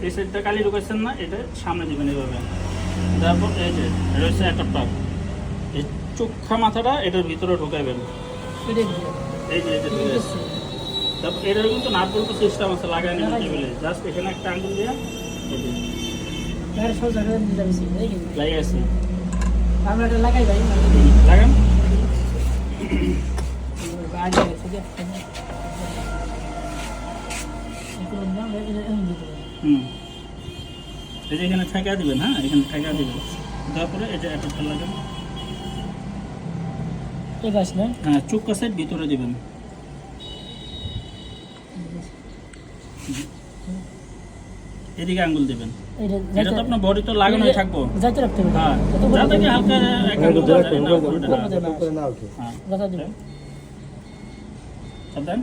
এই সাইডটা কালি ঢুকাচ্ছেন না, এটা সামনে দিবেন এইভাবে। তারপর এই যে রয়েছে একটা এই চোখা মাথাটা এটার ভিতরে ঢুকাইবেন, এই যে এটা ঢুকে যাচ্ছে। তারপর এটার কিন্তু নাট বলতে সিস্টেম আছে, লাগাই নেবেন টেবিলে, জাস্ট এখানে একটা আঙ্গুল দিয়ে লাগিয়ে আছে লাগাই ভাই লাগান। এই যে এখানে ঠেকা দিবেন, হ্যাঁ এখানে ঠেকা দিবেন, তারপরে এই যে একটা লাগান। হ্যাঁ চোখ কাছে ভিতরে দিবেন, এদিকে আঙ্গুল দিবেন। এটা তো আপনার বডি তো লাগানোই থাকবো, হ্যাঁ যাতে কি হালকা এক আঙ্গুল দেওয়া যায় না, হ্যাঁ সাবধান।